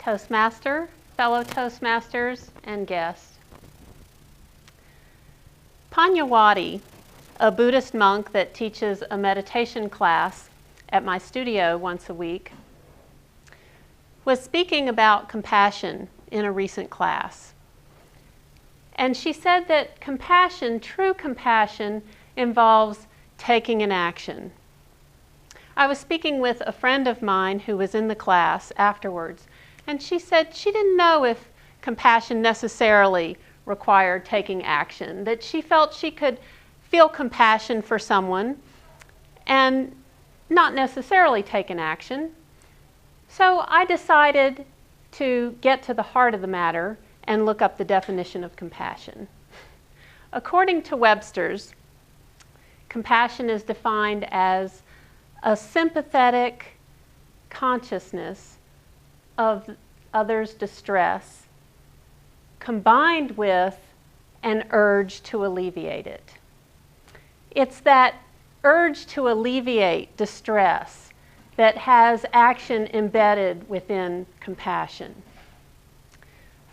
Toastmaster, fellow Toastmasters, and guests. Panyawati, a Buddhist monk that teaches a meditation class at my studio once a week, was speaking about compassion in a recent class. And she said that compassion, true compassion, involves taking an action. I was speaking with a friend of mine who was in the class afterwards, and she said she didn't know if compassion necessarily required taking action, that she felt she could feel compassion for someone and not necessarily take an action. So I decided to get to the heart of the matter and look up the definition of compassion. According to Webster's, compassion is defined as a sympathetic consciousness of others' distress combined with an urge to alleviate it. It's that urge to alleviate distress that has action embedded within compassion.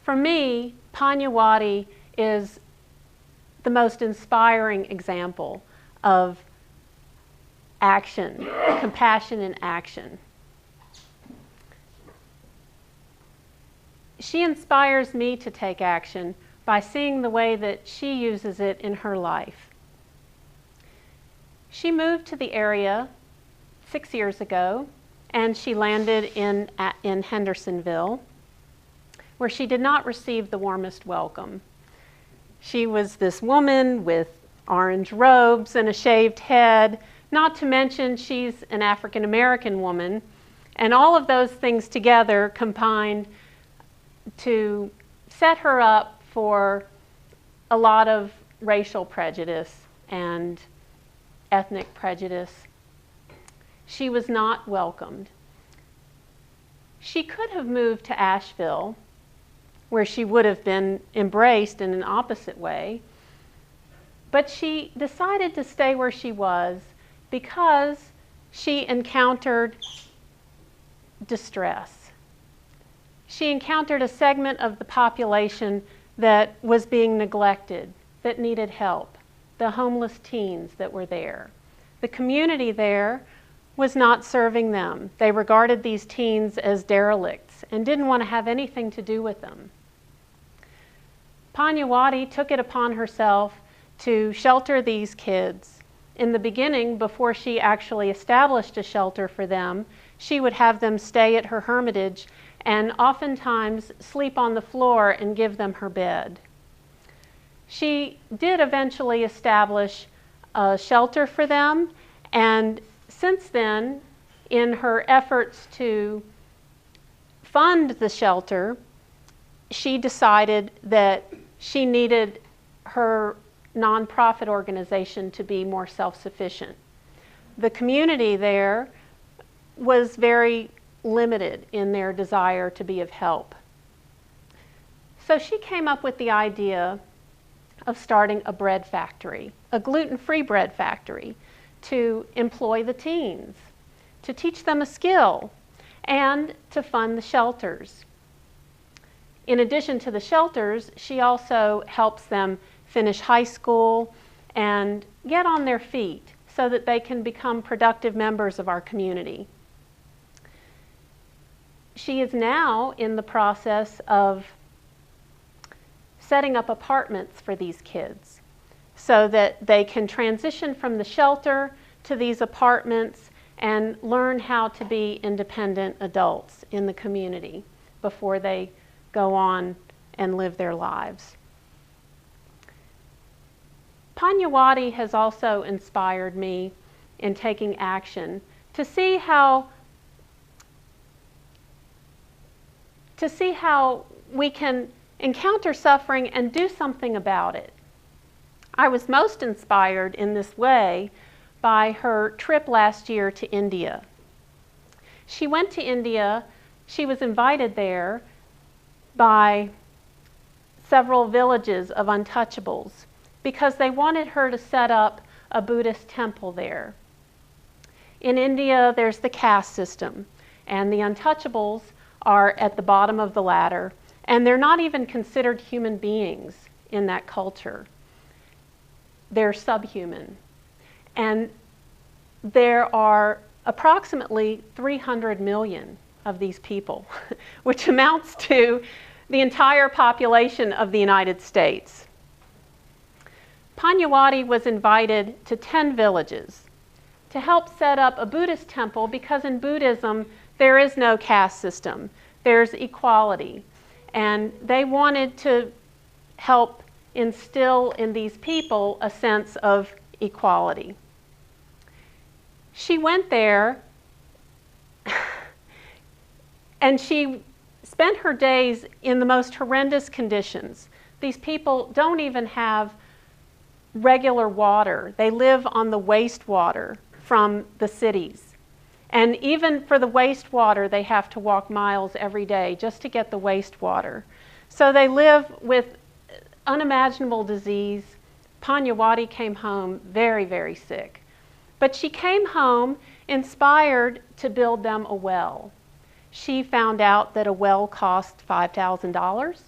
For me, Panyawati is the most inspiring example of action, compassion in action. She inspires me to take action by seeing the way that she uses it in her life. She moved to the area 6 years ago, and she landed in Hendersonville, where she did not receive the warmest welcome. She was this woman with orange robes and a shaved head, not to mention she's an African American woman, and all of those things together combined to set her up for a lot of racial prejudice and ethnic prejudice. She was not welcomed. She could have moved to Asheville, where she would have been embraced in an opposite way, but she decided to stay where she was because she encountered distress. She encountered a segment of the population that was being neglected, that needed help, the homeless teens that were there. The community there was not serving them. They regarded these teens as derelicts and didn't want to have anything to do with them. Panyawati took it upon herself to shelter these kids. In the beginning, before she actually established a shelter for them, she would have them stay at her hermitage and oftentimes sleep on the floor and give them her bed. She did eventually establish a shelter for them, and since then, in her efforts to fund the shelter, she decided that she needed her nonprofit organization to be more self-sufficient. The community there was very limited in their desire to be of help. So she came up with the idea of starting a bread factory, a gluten-free bread factory, to employ the teens, to teach them a skill, and to fund the shelters. In addition to the shelters, she also helps them finish high school and get on their feet so that they can become productive members of our community. She is now in the process of setting up apartments for these kids so that they can transition from the shelter to these apartments and learn how to be independent adults in the community before they go on and live their lives. Panyawati has also inspired me in taking action to see how we can encounter suffering and do something about it. I was most inspired in this way by her trip last year to India. She went to India, she was invited there by several villages of untouchables because they wanted her to set up a Buddhist temple there. In India, there's the caste system, and the untouchables are at the bottom of the ladder, and they're not even considered human beings in that culture. They're subhuman. And there are approximately 300 million of these people, which amounts to the entire population of the United States. Panyawati was invited to 10 villages to help set up a Buddhist temple, because in Buddhism there is no caste system. There's equality. And they wanted to help instill in these people a sense of equality. She went there and she spent her days in the most horrendous conditions. These people don't even have regular water. They live on the wastewater from the cities. And even for the wastewater, they have to walk miles every day just to get the wastewater. So they live with unimaginable disease. Panyawati came home very, very sick. But she came home inspired to build them a well. She found out that a well cost $5,000,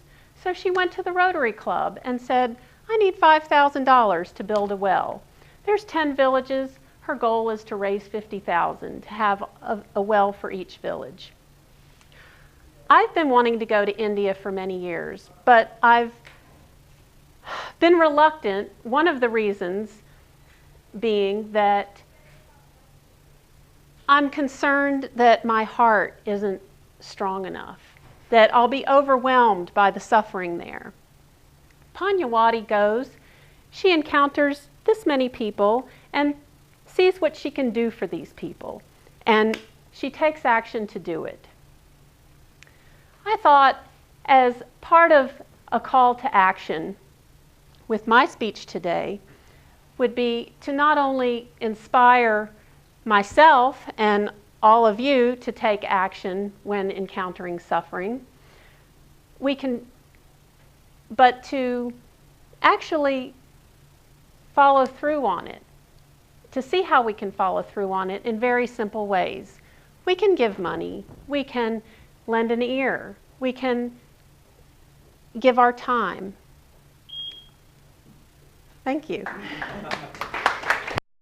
so she went to the Rotary Club and said, I need $5,000 to build a well. There's 10 villages. Her goal is to raise $50,000 to have a well for each village. I've been wanting to go to India for many years, but I've been reluctant, one of the reasons being that I'm concerned that my heart isn't strong enough, that I'll be overwhelmed by the suffering there. Panyawati goes, she encounters this many people and sees what she can do for these people, and she takes action to do it. I thought, as part of a call to action with my speech today, would be to not only inspire myself and all of you to take action when encountering suffering, but to actually follow through on it, to see how we can follow through on it in very simple ways. We can give money, we can lend an ear, we can give our time. Thank you.